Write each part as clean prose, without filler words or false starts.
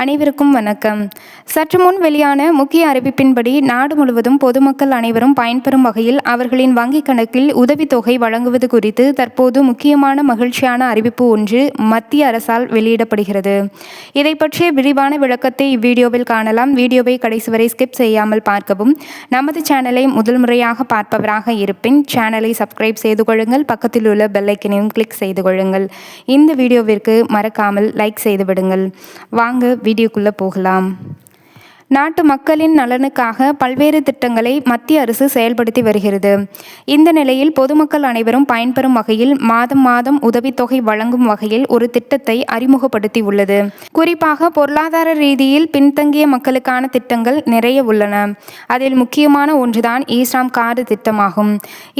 அனைவருக்கும் வணக்கம். சற்று முன் வெளியான முக்கிய அறிவிப்பின்படி நாடு முழுவதும் பொதுமக்கள் அனைவரும் பயன்பெறும் வகையில் அவர்களின் வங்கிக் கணக்கில் உதவித்தொகை வழங்குவது குறித்து தற்போது முக்கியமான மகிழ்ச்சியான அறிவிப்பு ஒன்று மத்திய அரசால் வெளியிடப்படுகிறது. இதை பற்றிய விரிவான விளக்கத்தை இவ்வீடியோவில் காணலாம். வீடியோவை கடைசி வரை ஸ்கிப் செய்யாமல் பார்க்கவும். நமது சேனலை முதல் முறையாக பார்ப்பவராக இருப்பின் சேனலை சப்ஸ்கிரைப் செய்து கொள்ளுங்கள். பக்கத்தில் உள்ள பெல் ஐக்கனையும் கிளிக் செய்து கொள்ளுங்கள். இந்த வீடியோவிற்கு மறக்காமல் லைக் செய்து விடுங்கள். வாங்க வீடியோக்குள்ள போகலாம். நாட்டு மக்களின் நலனுக்காக பல்வேறு திட்டங்களை மத்திய அரசு செயல்படுத்தி வருகிறது. இந்த நிலையில் பொதுமக்கள் அனைவரும் பயன்பெறும் வகையில் மாதம் மாதம் உதவித்தொகை வழங்கும் வகையில் ஒரு திட்டத்தை அறிமுகப்படுத்தி உள்ளது. குறிப்பாக பொருளாதார ரீதியில் பின்தங்கிய மக்களுக்கான திட்டங்கள் நிறைய உள்ளன. அதில் முக்கியமான ஒன்றுதான் ஈ-ஸ்ராம் கார்டு திட்டமாகும்.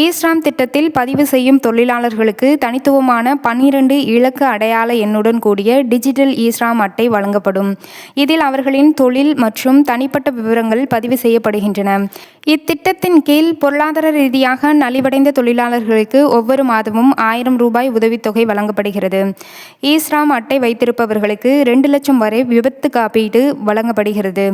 ஈ-ஸ்ராம் திட்டத்தில் பதிவு செய்யும் தொழிலாளர்களுக்கு தனித்துவமான 12 இலக்க அடையாள எண்ணுடன் கூடிய டிஜிட்டல் ஈ-ஸ்ராம் அட்டை வழங்கப்படும். இதில் அவர்களின் தொழில் மற்றும் தனிப்பட்ட விவரங்கள் பதிவு செய்யப்படுகின்றன. இத்திட்டத்தின் கீழ் பொருளாதார ரீதியாக நலிவடைந்த தொழிலாளர்களுக்கு ஒவ்வொரு மாதமும் 1000 ரூபாய் உதவித்தொகை வழங்கப்படுகிறது. ஈ-ஸ்ராம் அட்டை வைத்திருப்பவர்களுக்கு 2 லட்சம் வரை விபத்து காப்பீடு வழங்கப்படுகிறது.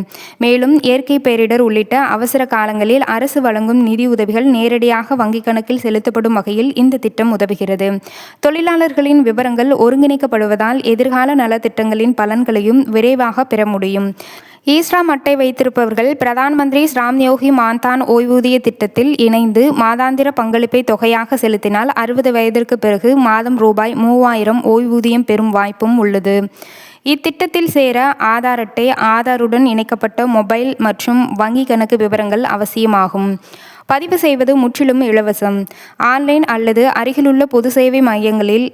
மேலும் இயற்கை பேரிடர் உள்ளிட்ட அவசர காலங்களில் அரசு வழங்கும் நிதி உதவிகள் நேரடியாக வங்கிக் கணக்கில் செலுத்தப்படும் வகையில் இந்த திட்டம் உதவுகிறது. தொழிலாளர்களின் விவரங்கள் ஒருங்கிணைக்கப்படுவதால் எதிர்கால நலத்திட்டங்களின் பலன்களையும் விரைவாக பெற முடியும். ஈ-ஸ்ராம் அட்டை வைத்திருப்பவர்கள் பிரதான் மந்திரி ஸ்ராம் யோகி மான்தான் ஓய்வூதிய திட்டத்தில் இணைந்து மாதாந்திர பங்களிப்பை தொகையாக செலுத்தினால் 60 வயதிற்கு பிறகு மாதம் ரூபாய் 3000 ஓய்வூதியம் பெறும் வாய்ப்பும் உள்ளது. இத்திட்டத்தில் சேர ஆதார் அட்டை, ஆதாருடன் இணைக்கப்பட்ட மொபைல் மற்றும் வங்கி கணக்கு விவரங்கள் அவசியமாகும். பதிவு செய்வது முற்றிலும் இலவசம். ஆன்லைன் அல்லது அருகிலுள்ள பொது சேவை மையங்களில்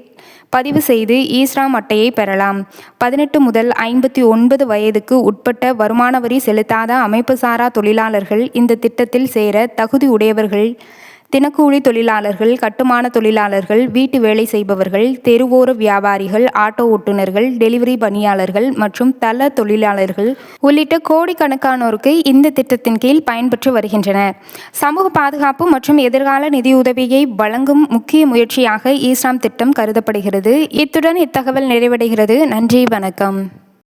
பதிவு செய்து ஈ-ஸ்ராம் அட்டையை பெறலாம். 18 முதல் 59 வயதுக்கு உட்பட்ட வருமான வரி செலுத்தாத அமைப்புசாரா தொழிலாளர்கள் இந்த திட்டத்தில் சேர தகுதி உடையவர்கள். தினக்கூலி தொழிலாளர்கள், கட்டுமான தொழிலாளர்கள், வீட்டு வேலை செய்பவர்கள், தெருவோர வியாபாரிகள், ஆட்டோ ஓட்டுநர்கள், டெலிவரி பணியாளர்கள் மற்றும் தள தொழிலாளர்கள் உள்ளிட்ட கோடிக்கணக்கானோருக்கு இந்த திட்டத்தின் கீழ் பயன்பெற்று வருகின்றனர். சமூக பாதுகாப்பு மற்றும் எதிர்கால நிதியுதவியை வழங்கும் முக்கிய முயற்சியாக ஈ-ஸ்ராம் திட்டம் கருதப்படுகிறது. இத்துடன் இத்தகவல் நிறைவடைகிறது. நன்றி, வணக்கம்.